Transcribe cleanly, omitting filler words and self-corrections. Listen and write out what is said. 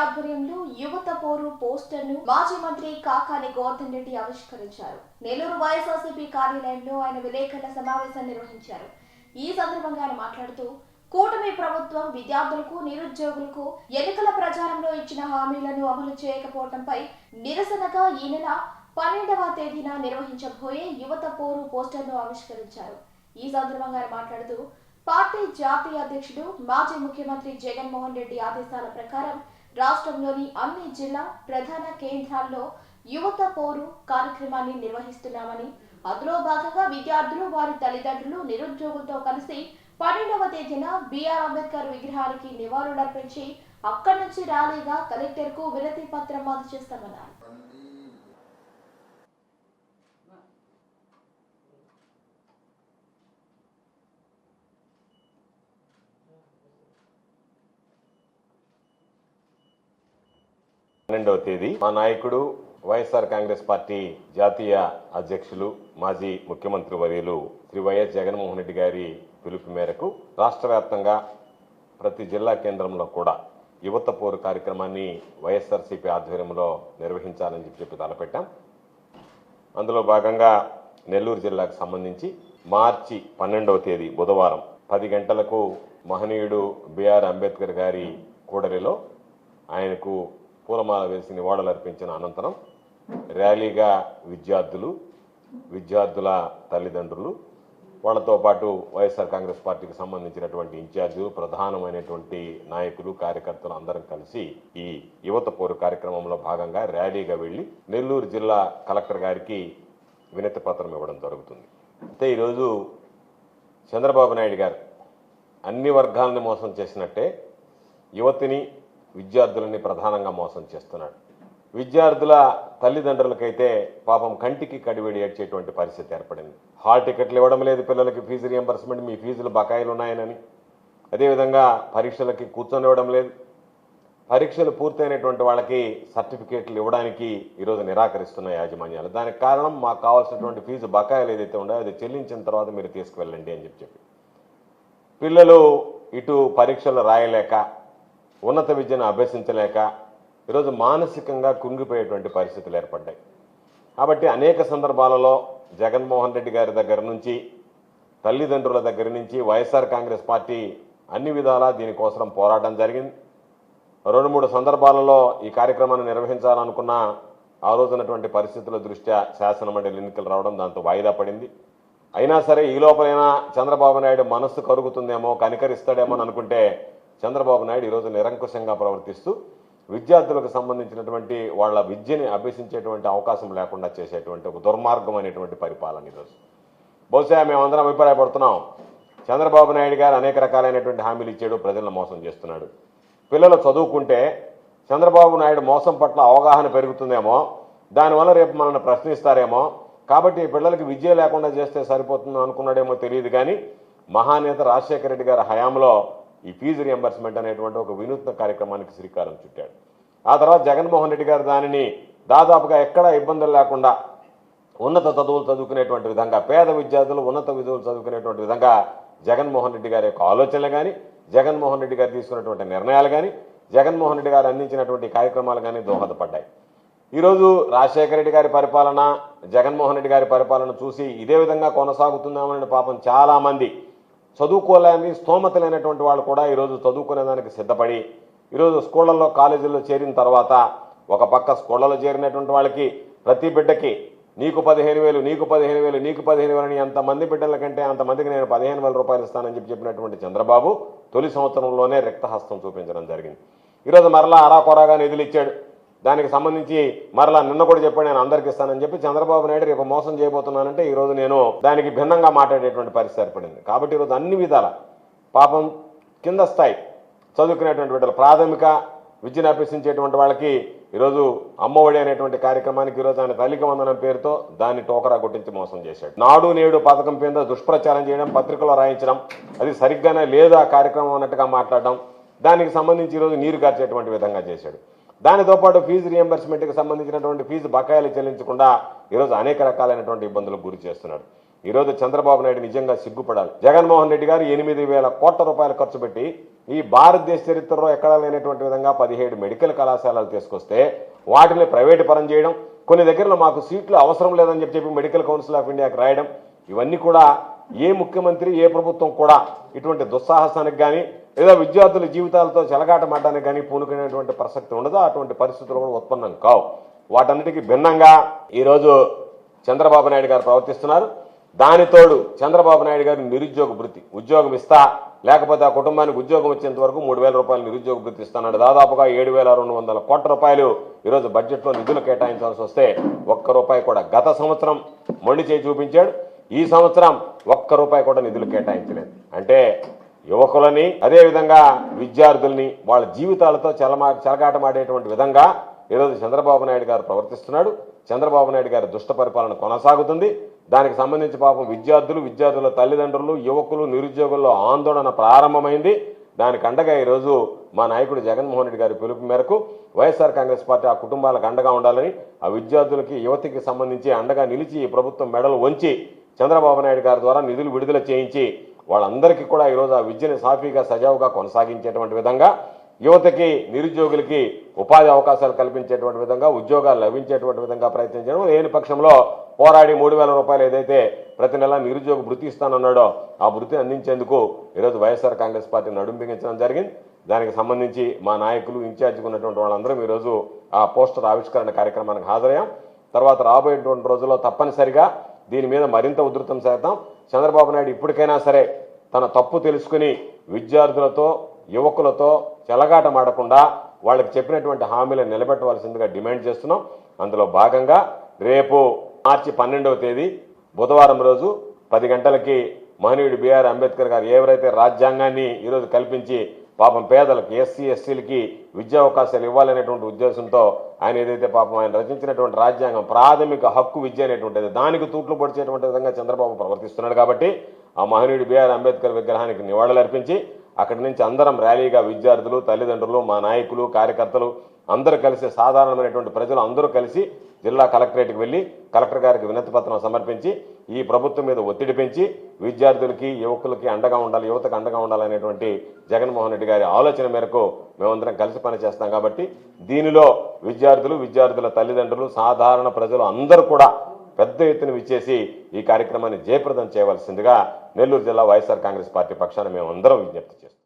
ఆధ్వర్యంలో యువత పోరు పోస్టర్ను మాజీ మంత్రి కాకాని గోవర్ధన్ రెడ్డి ఆవిష్కరించారు. నెల్లూరు వైఎస్ఆర్సీపీ కార్యాలయంలో ఆయన విలేకరుల సమావేశం నిర్వహించారు. ఈ సందర్భంగా ఆయన మాట్లాడుతూ కూటమి ప్రభుత్వం విద్యార్థులకు, నిరుద్యోగులకు ఎన్నికల ప్రచారంలో ఇచ్చిన హామీలను అమలు చేయకపోవడంపై నిరసనగా ఈ నెల 12వ తేదీన నిర్వహించబోయే యువత పోరు పోస్టర్ను ఆవిష్కరించారు. ఈ సందర్భంగా ఆయన మాట్లాడుతూ పార్టీ జాతీయ అధ్యక్షుడు మాజీ ముఖ్యమంత్రి జగన్మోహన్ రెడ్డి ఆదేశాల ప్రకారం రాష్ట్రంలోని అన్ని జిల్లా ప్రధాన కేంద్రాల్లో యువత పోరు కార్యక్రమాన్ని నిర్వహిస్తున్నామని, అందులో భాగంగా విద్యార్థులు, వారి తల్లిదండ్రులు, నిరుద్యోగులతో కలిసి 12వ తేదీన బిఆర్ అంబేద్కర్ విగ్రహానికి నివాళులర్పించి అక్కడి నుంచి ర్యాలీగా కలెక్టర్కు వినతి పత్రం అందజేస్తామన్నారు. 12వ తేదీ మా నాయకుడు వైఎస్ఆర్ కాంగ్రెస్ పార్టీ జాతీయ అధ్యక్షులు మాజీ ముఖ్యమంత్రి వర్యులు శ్రీ వైఎస్ జగన్మోహన్ రెడ్డి గారి పిలుపు మేరకు రాష్ట్ర వ్యాప్తంగా ప్రతి జిల్లా కేంద్రంలో కూడా యువత పోరు కార్యక్రమాన్ని వైఎస్ఆర్సీపీ ఆధ్వర్యంలో నిర్వహించాలని చెప్పి తలపెట్టాం. అందులో భాగంగా నెల్లూరు జిల్లాకు సంబంధించి మార్చి 12వ తేదీ బుధవారం 10 గంటలకు మహనీయుడు బిఆర్ అంబేద్కర్ గారి కూడలిలో ఆయనకు పూలమాల వేసి నివాళులర్పించిన అనంతరం ర్యాలీగా విద్యార్థుల తల్లిదండ్రులు, వాళ్లతో పాటు వైఎస్ఆర్ కాంగ్రెస్ పార్టీకి సంబంధించినటువంటి ఇన్ఛార్జీలు, ప్రధానమైనటువంటి నాయకులు, కార్యకర్తలు అందరం కలిసి ఈ యువత పోరు కార్యక్రమంలో భాగంగా ర్యాలీగా వెళ్లి నెల్లూరు జిల్లా కలెక్టర్ గారికి వినతి పత్రం ఇవ్వడం జరుగుతుంది. అయితే ఈరోజు చంద్రబాబు నాయుడు గారు అన్ని వర్గాలను మోసం చేసినట్టే యువతిని, విద్యార్థులని ప్రధానంగా మోసం చేస్తున్నాడు. విద్యార్థుల తల్లిదండ్రులకైతే పాపం కంటికి కడివేడి ఏడ్చేటువంటి పరిస్థితి ఏర్పడింది. హాల్ టికెట్లు ఇవ్వడం లేదు, పిల్లలకి ఫీజు రియంబర్స్మెంట్, మీ ఫీజులు బకాయిలు ఉన్నాయనని. అదేవిధంగా పరీక్షలకి కూర్చొనివ్వడం లేదు. పరీక్షలు పూర్తయినటువంటి వాళ్ళకి సర్టిఫికేట్లు ఇవ్వడానికి ఈరోజు నిరాకరిస్తున్న యాజమాన్యాలు. దానికి కారణం మాకు కావాల్సినటువంటి ఫీజు బకాయిలు ఏదైతే ఉండో అది చెల్లించిన తర్వాత మీరు తీసుకువెళ్ళండి అని చెప్పి పిల్లలు ఇటు పరీక్షలు రాయలేక, ఉన్నత విద్యను అభ్యసించలేక ఈరోజు మానసికంగా కుంగిపోయేటువంటి పరిస్థితులు ఏర్పడ్డాయి. కాబట్టి అనేక సందర్భాలలో జగన్మోహన్ రెడ్డి గారి దగ్గర నుంచి, తల్లిదండ్రుల దగ్గర నుంచి వైఎస్ఆర్ కాంగ్రెస్ పార్టీ అన్ని విధాలా దీనికోసం పోరాటం జరిగింది. 2-3 సందర్భాలలో ఈ కార్యక్రమాన్ని నిర్వహించాలనుకున్న ఆ రోజునటువంటి పరిస్థితుల దృష్ట్యా శాసనమండలి ఎన్నికలు రావడం, దాంతో వాయిదా పడింది. అయినా సరే ఈ లోపలైనా చంద్రబాబు నాయుడు మనస్సు కరుగుతుందేమో, కనికరిస్తాడేమో అని అనుకుంటే చంద్రబాబు నాయుడు ఈరోజు నిరంకుశంగా ప్రవర్తిస్తూ విద్యార్థులకు సంబంధించినటువంటి వాళ్ళ విద్యని అభ్యసించేటువంటి అవకాశం లేకుండా చేసేటువంటి ఒక దుర్మార్గమైనటువంటి పరిపాలన ఈరోజు. బహుశా మేమందరం అభిప్రాయపడుతున్నాం, చంద్రబాబు నాయుడు గారు అనేక రకాలైనటువంటి హామీలు ఇచ్చాడు, ప్రజలను మోసం చేస్తున్నాడు. పిల్లలు చదువుకుంటే చంద్రబాబు నాయుడు మోసం పట్ల అవగాహన పెరుగుతుందేమో, దానివల్ల రేపు మనల్ని ప్రశ్నిస్తారేమో, కాబట్టి పిల్లలకి విద్య లేకుండా చేస్తే సరిపోతుంది అనుకున్నాడేమో తెలియదు. కానీ మహానేత రాజశేఖర రెడ్డి గారి హయాంలో ఈ ఫీజు రియంబర్స్మెంట్ అనేటువంటి ఒక వినూత్న కార్యక్రమానికి శ్రీకారం చుట్టాడు. ఆ తర్వాత జగన్మోహన్ రెడ్డి గారు దానిని దాదాపుగా ఎక్కడా ఇబ్బందులు లేకుండా ఉన్నత చదువులు చదువుకునేటువంటి విధంగా, పేద విద్యార్థులు ఉన్నత విధులు చదువుకునేటువంటి విధంగా జగన్మోహన్ రెడ్డి గారి యొక్క ఆలోచనలు కానీ, జగన్మోహన్ రెడ్డి గారు తీసుకున్నటువంటి నిర్ణయాలు కానీ, జగన్మోహన్ రెడ్డి గారు అందించినటువంటి కార్యక్రమాలు కానీ దోహదపడ్డాయి. ఈరోజు రాజశేఖర రెడ్డి గారి పరిపాలన, జగన్మోహన్ రెడ్డి గారి పరిపాలన చూసి ఇదే విధంగా కొనసాగుతుందామని పాపం చాలామంది చదువుకోలేని, స్తోమత లేనటువంటి వాళ్ళు కూడా ఈరోజు చదువుకునేదానికి సిద్ధపడి ఈరోజు స్కూళ్లలో, కాలేజీల్లో చేరిన తర్వాత ఒక పక్క స్కూళ్లలో చేరినటువంటి వాళ్ళకి ప్రతి బిడ్డకి నీకు 15,000, నీకు 15,000, నీకు 15,000 అని ఎంతమంది బిడ్డల కంటే అంతమందికి నేను 15,000 రూపాయలు ఇస్తానని చెప్పినటువంటి చంద్రబాబు తొలి సంవత్సరంలోనే రిక్తహస్తం చూపించడం జరిగింది. ఈరోజు మరలా అరాకొరాగా నిధులు ఇచ్చాడు. దానికి సంబంధించి మరలా నిన్న కూడా చెప్పాడు, నేను అందరికి ఇస్తానని చెప్పి చంద్రబాబు నాయుడు రేపు మోసం చేయబోతున్నానంటే ఈరోజు నేను దానికి భిన్నంగా మాట్లాడేటువంటి పరిస్థితి ఏర్పడింది. కాబట్టి ఈరోజు అన్ని విధాల పాపం కింద స్థాయి చదువుకునేటువంటి బిడ్డలు, ప్రాథమిక విద్యను అభ్యసించేటువంటి వాళ్ళకి ఈరోజు అమ్మఒడి అనేటువంటి కార్యక్రమానికి ఈరోజు ఆయన తల్లికి వందనం పేరుతో దాన్ని టోకరా కొట్టించి మోసం చేశాడు. నాడు నేడు పథకం పేరుతో దుష్ప్రచారం చేయడం, పత్రికలో రాయించడం, అది సరిగ్గానే లేదు ఆ కార్యక్రమం అన్నట్టుగా మాట్లాడడం, దానికి సంబంధించి ఈరోజు నీరు కార్చేటువంటి విధంగా చేశాడు. దానితో పాటు ఫీజు రియంబర్స్మెంట్కి సంబంధించినటువంటి ఫీజు బకాయిలు చెల్లించకుండా ఈరోజు అనేక రకాలైనటువంటి ఇబ్బందులకు గురి చేస్తున్నాడు. ఈరోజు చంద్రబాబు నాయుడు నిజంగా సిగ్గుపడాలి. జగన్మోహన్ రెడ్డి గారు 8,000 కోట్ల రూపాయలు ఖర్చు పెట్టి ఈ భారతదేశ చరిత్రలో ఎక్కడా లేనటువంటి విధంగా 17 మెడికల్ కళాశాలలు తీసుకొస్తే వాటిని ప్రైవేటు పరం చేయడం, కొన్ని దగ్గరలో మాకు సీట్లు అవసరం లేదని చెప్పి మెడికల్ కౌన్సిల్ ఆఫ్ ఇండియాకి రాయడం, ఇవన్నీ కూడా ఏ ముఖ్యమంత్రి ఏ ప్రభుత్వం కూడా ఇటువంటి దుస్సాహసానికి కానీ లేదా విద్యార్థుల జీవితాలతో చెలగాటమాడడానికి కానీ పూనుకునేటువంటి ప్రసక్తి ఉండదు. అటువంటి పరిస్థితులు కూడా ఉత్పన్నం కావు. వాటన్నిటికీ భిన్నంగా ఈరోజు చంద్రబాబు నాయుడు గారు ప్రవర్తిస్తున్నారు. దానితోడు చంద్రబాబు నాయుడు గారు నిరుద్యోగ భృతి, ఉద్యోగం ఇస్తా లేకపోతే ఆ కుటుంబానికి ఉద్యోగం వచ్చేంత వరకు 3,000 రూపాయలు నిరుద్యోగ భృతి ఇస్తాడు. దాదాపుగా 7,200 కోట్ల రూపాయలు ఈరోజు బడ్జెట్లో నిధులు కేటాయించాల్సి వస్తే ఒక్క రూపాయి కూడా గత సంవత్సరం మొండి చేయి చూపించాడు. ఈ సంవత్సరం ఒక్క రూపాయి కూడా నిధులు కేటాయించలేదు. అంటే యువకులని అదేవిధంగా విద్యార్థుల్ని వాళ్ళ జీవితాలతో చెలగాటమాడేటువంటి విధంగా ఈరోజు చంద్రబాబు నాయుడు గారు ప్రవర్తిస్తున్నాడు. చంద్రబాబు నాయుడు గారి దుష్ట పరిపాలన కొనసాగుతుంది. దానికి సంబంధించి పాపం విద్యార్థుల తల్లిదండ్రులు, యువకులు, నిరుద్యోగుల్లో ఆందోళన ప్రారంభమైంది. దానికి అండగా ఈరోజు మా నాయకుడు జగన్మోహన్ రెడ్డి గారి పిలుపు మేరకు వైఎస్ఆర్ కాంగ్రెస్ పార్టీ ఆ కుటుంబాలకు అండగా ఉండాలని, ఆ విద్యార్థులకి యువతికి సంబంధించి అండగా నిలిచి ఈ ప్రభుత్వం మెడలు వంచి చంద్రబాబు నాయుడు గారి ద్వారా నిధులు విడుదల చేయించి వాళ్ళందరికీ కూడా ఈరోజు ఆ విద్యని సాఫీగా సజావుగా కొనసాగించేటువంటి విధంగా, యువతకి నిరుద్యోగులకి ఉపాధి అవకాశాలు కల్పించేటువంటి విధంగా, ఉద్యోగాలు లభించేటువంటి విధంగా ప్రయత్నించడం, లేని పక్షంలో పోరాడి 3,000 రూపాయలు ఏదైతే ప్రతి నెల నిరుద్యోగ భృతి ఇస్తానన్నాడో ఆ భృతిని అందించేందుకు ఈరోజు వైఎస్ఆర్ కాంగ్రెస్ పార్టీ నడుం బిగించడం జరిగింది. దానికి సంబంధించి మా నాయకులు, ఇన్ఛార్జిగా ఉన్నటువంటి వాళ్ళందరం ఈరోజు ఆ పోస్టర్ ఆవిష్కరణ కార్యక్రమానికి హాజరయ్యాం. తర్వాత రాబోయేటువంటి రోజుల్లో తప్పనిసరిగా దీని మీద మరింత ఉధృతం చేద్దాం. చంద్రబాబు నాయుడు ఇప్పటికైనా సరే తన తప్పు తెలుసుకుని విద్యార్థులతో, యువకులతో చెలగాటమాడకుండా వాళ్ళకి చెప్పినటువంటి హామీలను నిలబెట్టవలసిందిగా డిమాండ్ చేస్తున్నాం. అందులో భాగంగా రేపు మార్చి 12వ తేదీ బుధవారం రోజు 10 గంటలకి మహనీయుడు బిఆర్ అంబేద్కర్ గారు ఎవరైతే రాజ్యాంగాన్ని ఈరోజు కల్పించి పాపం పేదలకు, ఎస్సీ ఎస్టీలకి విద్యా అవకాశాలు ఇవ్వాలనేటువంటి ఉద్దేశంతో ఆయన ఏదైతే పాపం ఆయన రచించినటువంటి రాజ్యాంగం ప్రాథమిక హక్కు విద్య అనేటువంటిది దానికి తూట్లు పొడిచేటువంటి విధంగా చంద్రబాబు ప్రవర్తిస్తున్నాడు. కాబట్టి ఆ మహనీయుడు బిఆర్ అంబేద్కర్ విగ్రహానికి నివాళులర్పించి అక్కడి నుంచి అందరం ర్యాలీగా విద్యార్థులు, తల్లిదండ్రులు, మా నాయకులు, కార్యకర్తలు అందరూ కలిసి, సాధారణమైనటువంటి ప్రజలు అందరూ కలిసి జిల్లా కలెక్టరేట్కి వెళ్ళి కలెక్టర్ గారికి వినతి పత్రం సమర్పించి ఈ ప్రభుత్వం మీద ఒత్తిడి పెంచి విద్యార్థులకి, యువకులకి అండగా ఉండాలి, యువతకు అండగా ఉండాలనేటువంటి జగన్మోహన్ రెడ్డి గారి ఆలోచన మేరకు మేమందరం కలిసి పనిచేస్తాం. కాబట్టి దీనిలో విద్యార్థుల తల్లిదండ్రులు, సాధారణ ప్రజలు అందరూ కూడా పెద్ద ఎత్తున విచ్చేసి ఈ కార్యక్రమాన్ని జయప్రదం చేయవలసిందిగా నెల్లూరు జిల్లా వైఎస్ఆర్ కాంగ్రెస్ పార్టీ పక్షాన మేమందరం విజ్ఞప్తి చేస్తాం.